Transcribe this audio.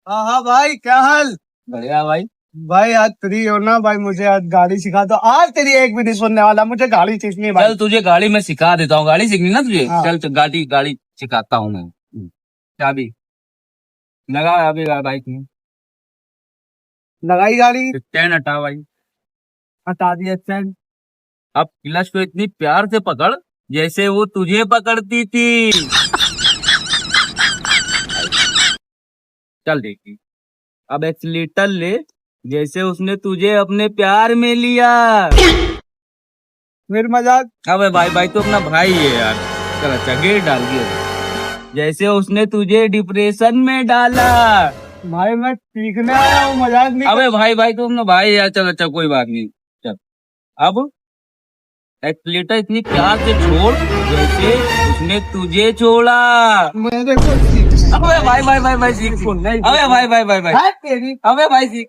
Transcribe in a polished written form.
हाँ हाँ भाई, क्या हाल? बढ़िया भाई। भाई आज फ्री हो ना भाई? मुझे आज गाड़ी सिखा दो। आज तेरी एक भी नहीं सुनने वाला, मुझे गाड़ी सीखनी है भाई। चल तुझे गाड़ी में सिखा देता हूँ, गाड़ी सीखनी ना तुझे। हाँ। चल गाड़ी गाड़ी सिखाता हूँ मैं। चाबी लगा अभी बाइक में। लगाई गाड़ी। स्टैंड हटा भाई। हटा दिया स्टैंड। अब क्लच को इतनी प्यार से पकड़ जैसे वो तुझे पकड़ती थी। चल देखी। अब एक्सीलेटर ले जैसे उसने तुझे अपने प्यार में लिया। फिर मजाक। अबे भाई भाई तो अपना भाई है यार। चल अच्छा गेट डाल दिया जैसे उसने तुझे डिप्रेशन में डाला। भाई मैं सीखने आया हूँ, मजाक नहीं अबे भाई भाई तो अपना भाई है यार। चल अच्छा कोई बात नहीं। चल अब एक्सीलेटर इतनी प्यार से छोड़ जैसे उसने तुझे छोड़ा। मेरे को सीखना अबे भाई भाई भाई भाई सीख। नहीं। अबे भाई भाई भाई भाई है तेरी। अबे भाई सीख।